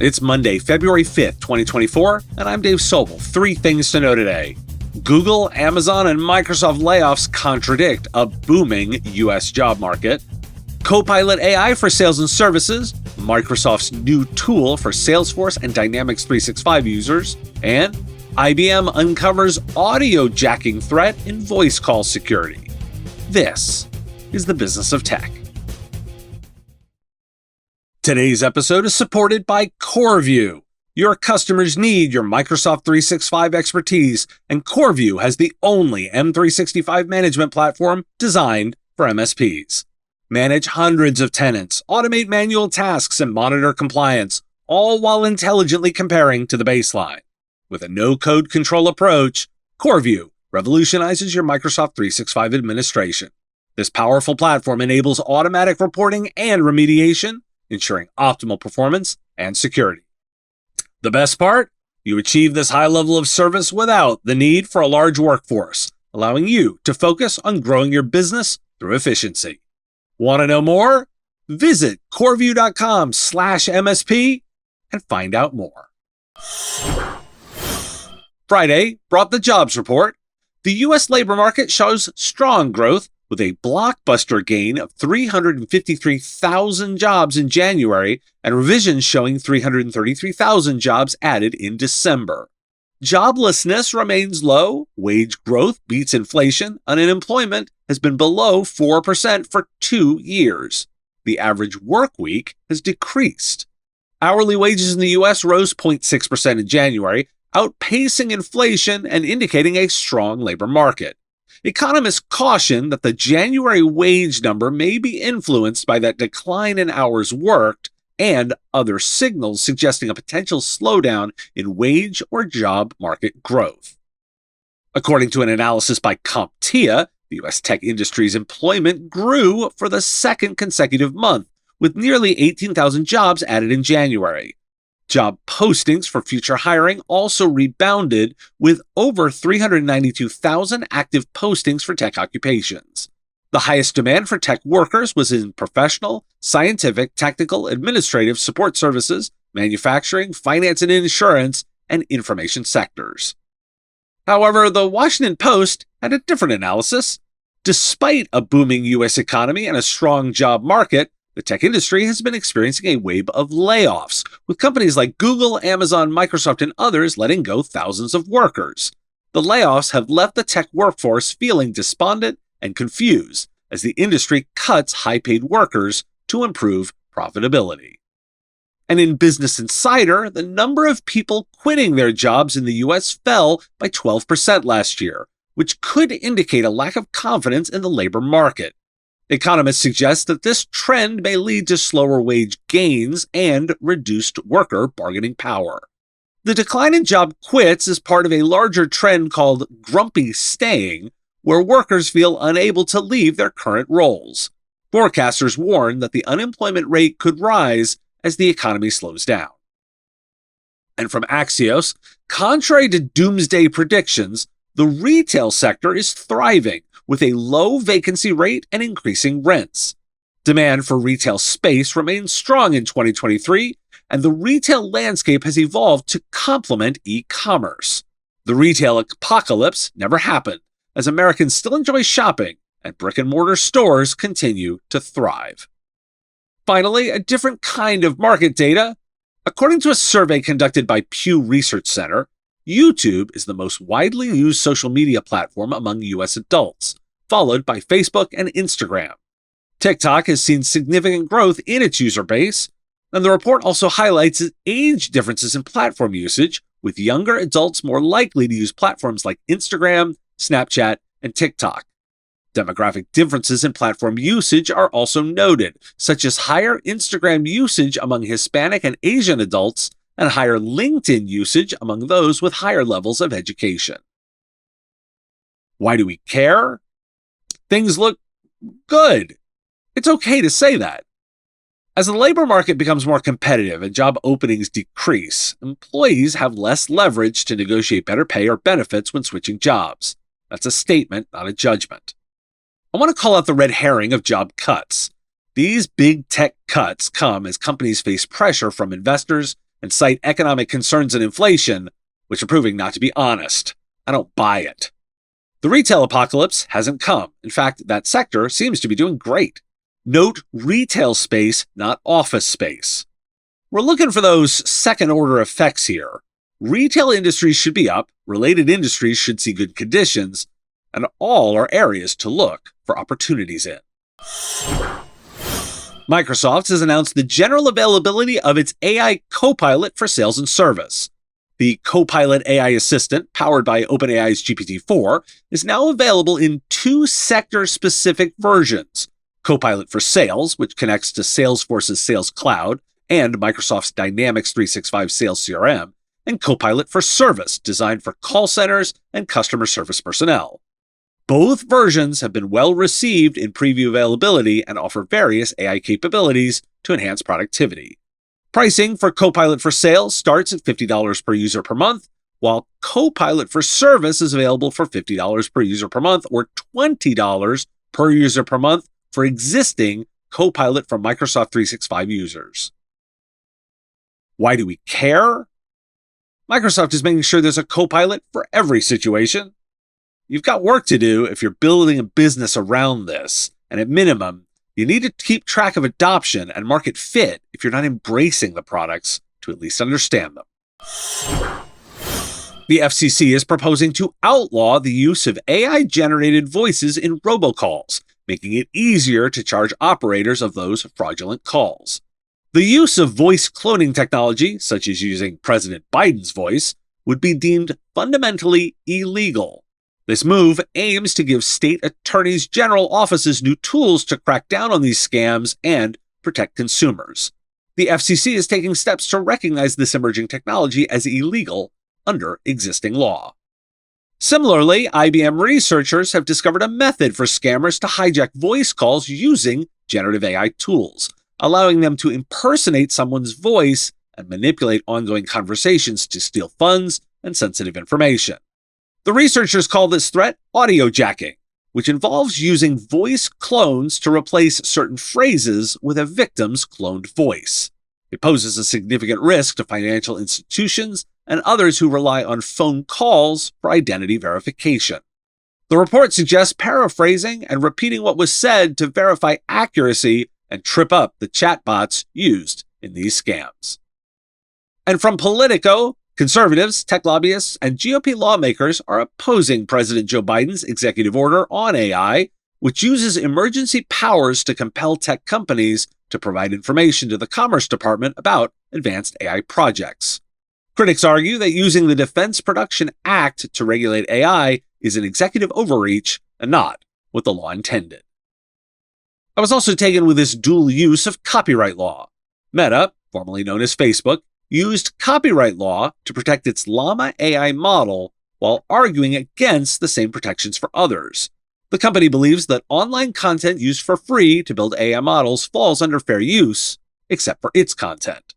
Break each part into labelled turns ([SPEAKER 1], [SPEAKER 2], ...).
[SPEAKER 1] It's Monday, February 5th, 2024, and I'm Dave Sobel. 3 things to know today. Google, Amazon, and Microsoft layoffs contradict a booming U.S. job market. Copilot AI for sales and services, Microsoft's new tool for Salesforce and Dynamics 365 users, and IBM uncovers audio jacking threat in voice call security. This is the business of tech. Today's episode is supported by CoreView. Your customers need your Microsoft 365 expertise, and CoreView has the only M365 management platform designed for MSPs. Manage hundreds of tenants, automate manual tasks, and monitor compliance, all while intelligently comparing to the baseline. With a no-code control approach, CoreView revolutionizes your Microsoft 365 administration. This powerful platform enables automatic reporting and remediation, ensuring optimal performance and security. The best part? You achieve this high level of service without the need for a large workforce, allowing you to focus on growing your business through efficiency. Want to know more? Visit coreview.com/MSP and find out more. Friday brought the jobs report. The U.S. labor market shows strong growth, with a blockbuster gain of 353,000 jobs in January and revisions showing 333,000 jobs added in December. Joblessness remains low, wage growth beats inflation, and unemployment has been below 4% for 2 years. The average work week has decreased. Hourly wages in the U.S. rose 0.6% in January, outpacing inflation and indicating a strong labor market. Economists caution that the January wage number may be influenced by that decline in hours worked and other signals suggesting a potential slowdown in wage or job market growth. According to an analysis by CompTIA, the U.S. tech industry's employment grew for the second consecutive month, with nearly 18,000 jobs added in January. Job postings for future hiring also rebounded, with over 392,000 active postings for tech occupations. The highest demand for tech workers was in professional, scientific, technical, administrative, support services, manufacturing, finance and insurance, and information sectors. However, the Washington Post had a different analysis. Despite a booming U.S. economy and a strong job market, the tech industry has been experiencing a wave of layoffs, with companies like Google, Amazon, Microsoft, and others letting go thousands of workers. The layoffs have left the tech workforce feeling despondent and confused as the industry cuts high-paid workers to improve profitability. And in Business Insider, the number of people quitting their jobs in the U.S. fell by 12% last year, which could indicate a lack of confidence in the labor market. Economists suggest that this trend may lead to slower wage gains and reduced worker bargaining power. The decline in job quits is part of a larger trend called grumpy staying, where workers feel unable to leave their current roles. Forecasters warn that the unemployment rate could rise as the economy slows down. And from Axios, contrary to doomsday predictions, the retail sector is thriving, with a low vacancy rate and increasing rents. Demand for retail space remains strong in 2023, and the retail landscape has evolved to complement e-commerce. The retail apocalypse never happened, as Americans still enjoy shopping, and brick-and-mortar stores continue to thrive. Finally, a different kind of market data. According to a survey conducted by Pew Research Center, YouTube is the most widely used social media platform among U.S. adults, followed by Facebook and Instagram. TikTok has seen significant growth in its user base, and the report also highlights age differences in platform usage, with younger adults more likely to use platforms like Instagram, Snapchat, and TikTok. Demographic differences in platform usage are also noted, such as higher Instagram usage among Hispanic and Asian adults, and higher LinkedIn usage among those with higher levels of education. Why do we care? Things look good. It's okay to say that. As the labor market becomes more competitive and job openings decrease, employees have less leverage to negotiate better pay or benefits when switching jobs. That's a statement, not a judgment. I want to call out the red herring of job cuts. These big tech cuts come as companies face pressure from investors, and cite economic concerns and inflation, which are proving not to be honest. I don't buy it. The retail apocalypse hasn't come. In fact, that sector seems to be doing great. Note retail space, not office space. We're looking for those second-order effects here. Retail industries should be up, related industries should see good conditions, and all are areas to look for opportunities in. Microsoft has announced the general availability of its AI Copilot for sales and service. The Copilot AI assistant, powered by OpenAI's GPT-4, is now available in 2 sector-specific versions: Copilot for Sales, which connects to Salesforce's Sales Cloud and Microsoft's Dynamics 365 Sales CRM, and Copilot for Service, designed for call centers and customer service personnel. Both versions have been well received in preview availability and offer various AI capabilities to enhance productivity. Pricing for Copilot for Sales starts at $50 per user per month, while Copilot for Service is available for $50 per user per month or $20 per user per month for existing Copilot for Microsoft 365 users. Why do we care? Microsoft is making sure there's a Copilot for every situation. You've got work to do if you're building a business around this, and at minimum, you need to keep track of adoption and market fit if you're not embracing the products to at least understand them. The FCC is proposing to outlaw the use of AI-generated voices in robocalls, making it easier to charge operators of those fraudulent calls. The use of voice cloning technology, such as using President Biden's voice, would be deemed fundamentally illegal. This move aims to give state attorneys general offices new tools to crack down on these scams and protect consumers. The FCC is taking steps to recognize this emerging technology as illegal under existing law. Similarly, IBM researchers have discovered a method for scammers to hijack voice calls using generative AI tools, allowing them to impersonate someone's voice and manipulate ongoing conversations to steal funds and sensitive information. The researchers call this threat audio jacking, which involves using voice clones to replace certain phrases with a victim's cloned voice. It poses a significant risk to financial institutions and others who rely on phone calls for identity verification. The report suggests paraphrasing and repeating what was said to verify accuracy and trip up the chatbots used in these scams. And from Politico, conservatives, tech lobbyists, and GOP lawmakers are opposing President Joe Biden's executive order on AI, which uses emergency powers to compel tech companies to provide information to the Commerce Department about advanced AI projects. Critics argue that using the Defense Production Act to regulate AI is an executive overreach and not what the law intended. I was also taken with this dual use of copyright law. Meta, formerly known as Facebook, used copyright law to protect its Llama AI model while arguing against the same protections for others. The company believes that online content used for free to build AI models falls under fair use, except for its content.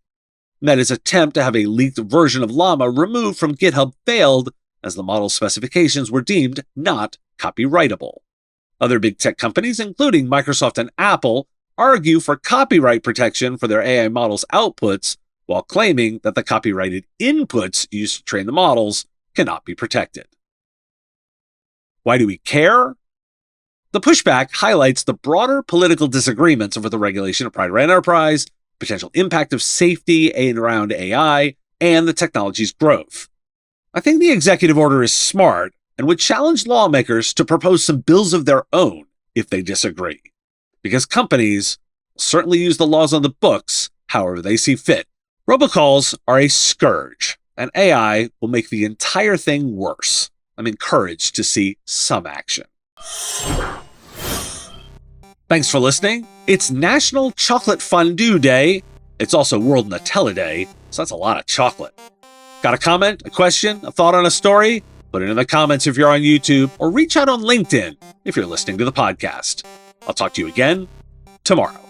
[SPEAKER 1] Meta's attempt to have a leaked version of Llama removed from GitHub failed, as the model's specifications were deemed not copyrightable. Other big tech companies, including Microsoft and Apple, argue for copyright protection for their AI models' outputs, while claiming that the copyrighted inputs used to train the models cannot be protected. Why do we care? The pushback highlights the broader political disagreements over the regulation of private enterprise, potential impact of safety around AI, and the technology's growth. I think the executive order is smart and would challenge lawmakers to propose some bills of their own if they disagree, because companies certainly use the laws on the books however they see fit. Robocalls are a scourge, and AI will make the entire thing worse. I'm encouraged to see some action. Thanks for listening. It's National Chocolate Fondue Day. It's also World Nutella Day, so that's a lot of chocolate. Got a comment, a question, a thought on a story? Put it in the comments if you're on YouTube, or reach out on LinkedIn if you're listening to the podcast. I'll talk to you again tomorrow.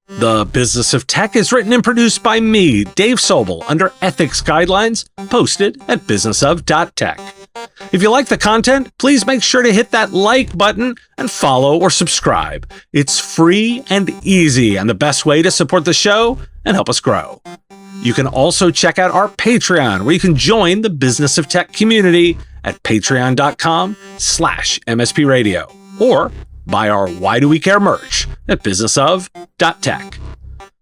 [SPEAKER 1] The Business of Tech is written and produced by me, Dave Sobel, under ethics guidelines posted at businessof.tech. If you like the content, please make sure to hit that like button and follow or subscribe. It's free and easy and the best way to support the show and help us grow. You can also check out our Patreon, where you can join the Business of Tech community at patreon.com/MSP Radio, or buy our Why Do We Care merch at businessof.tech.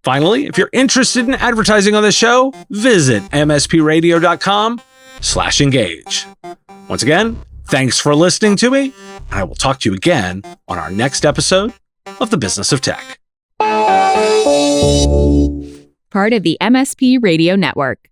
[SPEAKER 1] Finally, if you're interested in advertising on the show, visit mspradio.com/engage. Once again, thanks for listening to me, and I will talk to you again on our next episode of The Business of Tech.
[SPEAKER 2] Part of the MSP Radio Network.